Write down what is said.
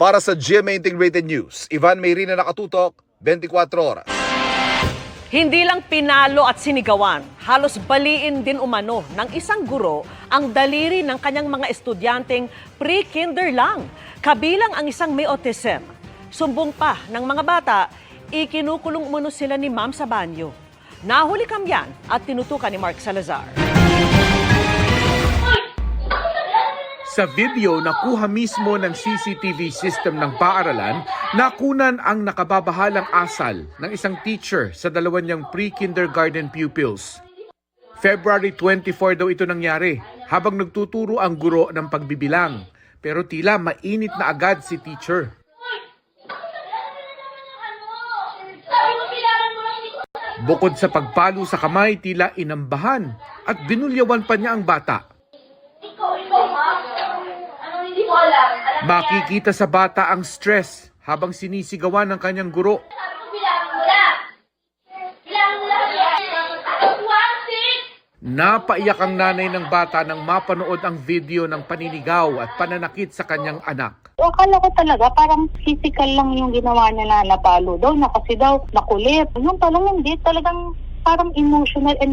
Para sa GMA Integrated News, Ivan Mayrina nakatutok, 24 oras. Hindi lang pinalo at sinigawan, halos baliin din umano ng isang guro ang daliri ng kanyang mga estudyanteng pre-kinder lang, kabilang ang isang may autism. Sumbong pa ng mga bata, ikinukulong umano sila ni Ma'am sa banyo. Nahuli kamyan at tinutukan ni Mark Salazar. Sa video na kuha mismo ng CCTV system ng paaralan, nakunan ang nakababahalang asal ng isang teacher sa dalawa niyang pre-kindergarten pupils. February 24 daw ito nangyari habang nagtuturo ang guro ng pagbibilang. Pero tila mainit na agad si teacher. Bukod sa pagpalo sa kamay, tila inambahan at binulyawan pa niya ang bata. Makikita sa bata ang stress habang sinisigawan ng kanyang guro. Napaiyak ang nanay ng bata nang mapanood ang video ng paninigaw at pananakit sa kanyang anak. Akala ko talaga parang physical lang yung ginawa niya na napalo daw na kasi daw nakulit. Yung palang hindi, talagang parang emotional and